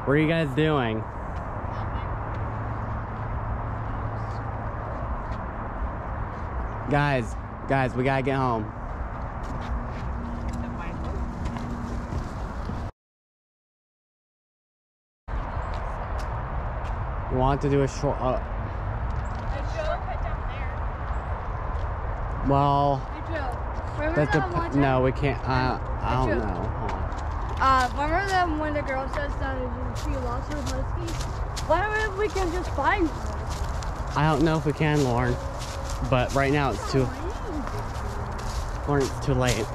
What are you guys doing? Guys, we gotta get home. You want to do a short... well... no, we can't. I don't know. Remember that when the girl says that she lost her husky? Why don't we can just find her? I don't know if we can, Lauren. But right now it's too... Lauren, it's too late.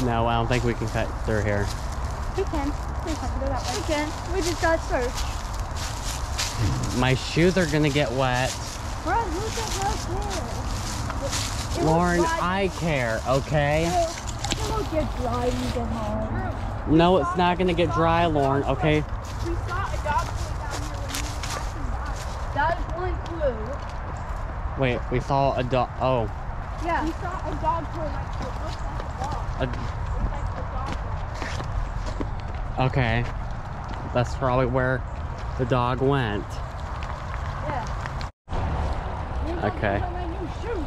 No, I don't think we can cut through here. We can. We have to go that way. We can. We just got searched. My shoes are gonna get wet. Bro, look at right there. Lauren, I care, okay? It will get dry when you get home. No, it's not gonna get dry, Lauren, okay? We saw a dog food down here when we were passing by. That is one clue. Wait, we saw a dog. Oh. Yeah. We saw a dog food like it looks like a dog. It's like a dog. Okay. That's probably where the dog went. Yeah. Okay. My new shoes.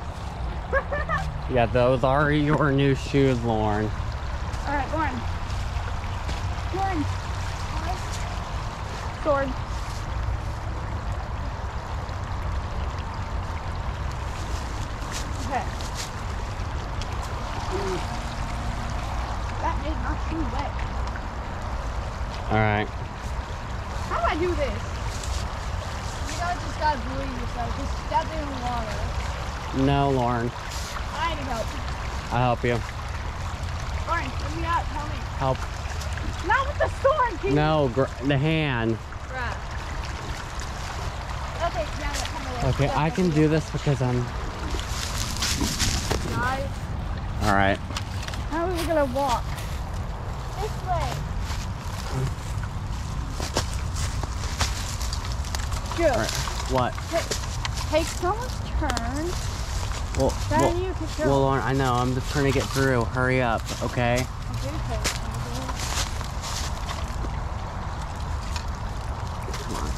Yeah, those are your new shoes, Lauren. Alright, Lauren. Sword. Okay. That made my shoe wet. Alright. How do I do this? You just gotta believe yourself. Just step in the water. No, Lauren. I need help. I'll help you. Lauren, let me out. Tell me. Help. Not with the sword, Keith. No, the hand. Right. Okay, now come away. Okay, I can do this because I'm... Guys, Alright. how are we gonna walk? This way. Joe, Alright. What? take someone's turn. Well, Then you can go. well, Lauren, I know. I'm just trying to get through. Hurry up, okay? I do take someone. Come on.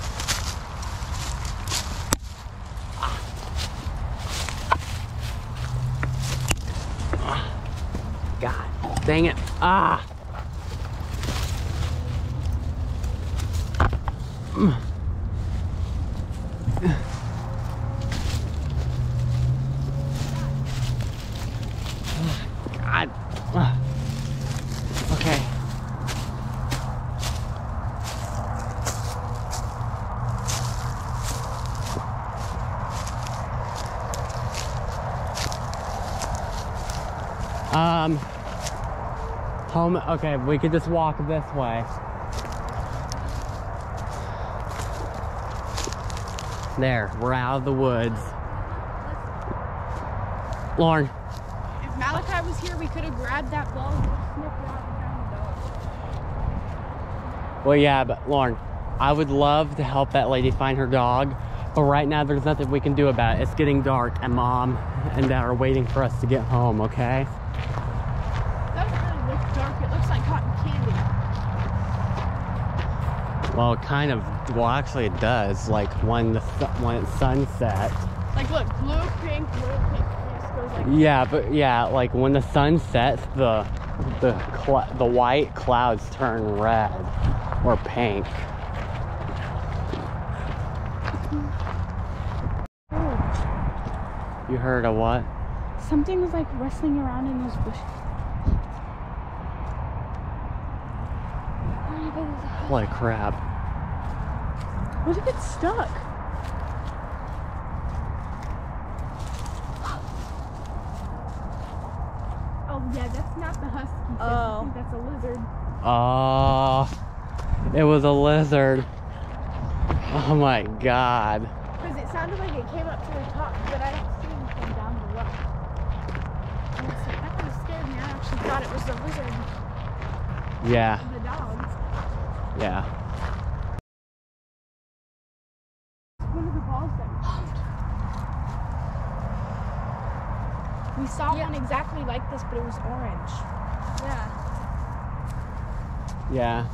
God, dang it. Ah! God. Okay. Home. Okay, we could just walk this way. There, we're out of the woods. Lauren. If Malachi was here, we could have grabbed that ball and snipped it out and found the dog. Well, yeah, but Lauren, I would love to help that lady find her dog, but right now there's nothing we can do about it. It's getting dark, and Mom and Dad are waiting for us to get home, okay? That really looks dark. It looks like cotton candy. Well, kind of. Well, actually, it does. Like when it's sunset. Like, look, blue, pink, blue, pink. It just goes like Yeah, but yeah, like when the sun sets, the white clouds turn red or pink. You heard a what? something was like rustling around in those bushes. Holy crap. What if it's stuck? Oh yeah, that's not the husky. Oh. I think that's a lizard. Oh, it was a lizard. Oh my god. Because it sounded like it came up to the top, but I don't see anything down below. And so that kind of scared me. I actually thought it was the lizard Yeah, and the dogs. yeah. One of the balls that we saw one exactly like this, but it was orange. Yeah. Yeah.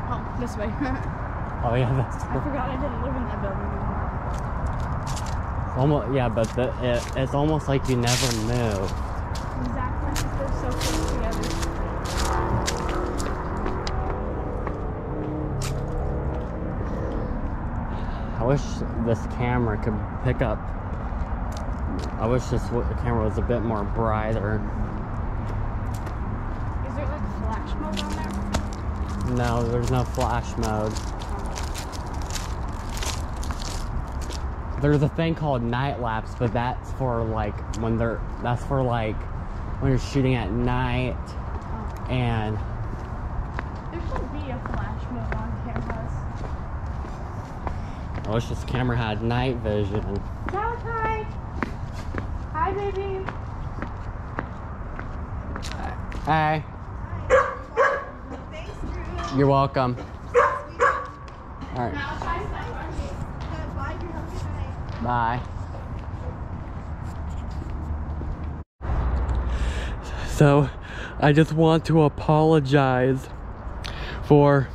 Oh, this way. Oh yeah, that's I forgot I didn't live in that building anymore. almost, yeah, but it's almost like you never moved. Exactly, because they're so close together. I wish this camera could pick up. I wish this camera was a bit more brighter. Is there like flash mode on there? No, there's no flash mode. There's a thing called night lapse, but that's for like when you're shooting at night. Oh. And There should be a flash mode on cameras. I wish this camera had night vision. Malachi! Hi, baby! Hey. Thanks, Drew. You're welcome. Alright, Malachi's Bye, Drew. Have a good night. bye. So, I just want to apologize for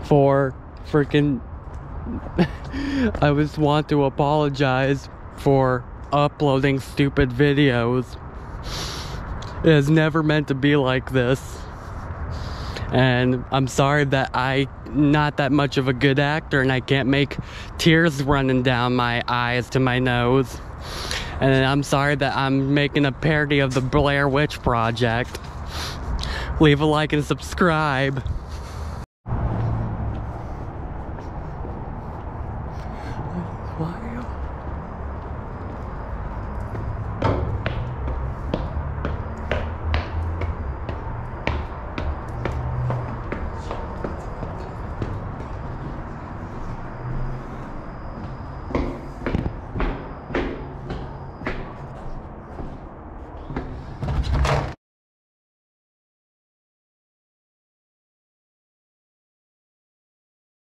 freaking I just want to apologize for uploading stupid videos. It is never meant to be like this. And I'm sorry that I'm not that much of a good actor and I can't make tears running down my eyes to my nose. And I'm sorry that I'm making a parody of the Blair Witch Project. Leave a like and subscribe.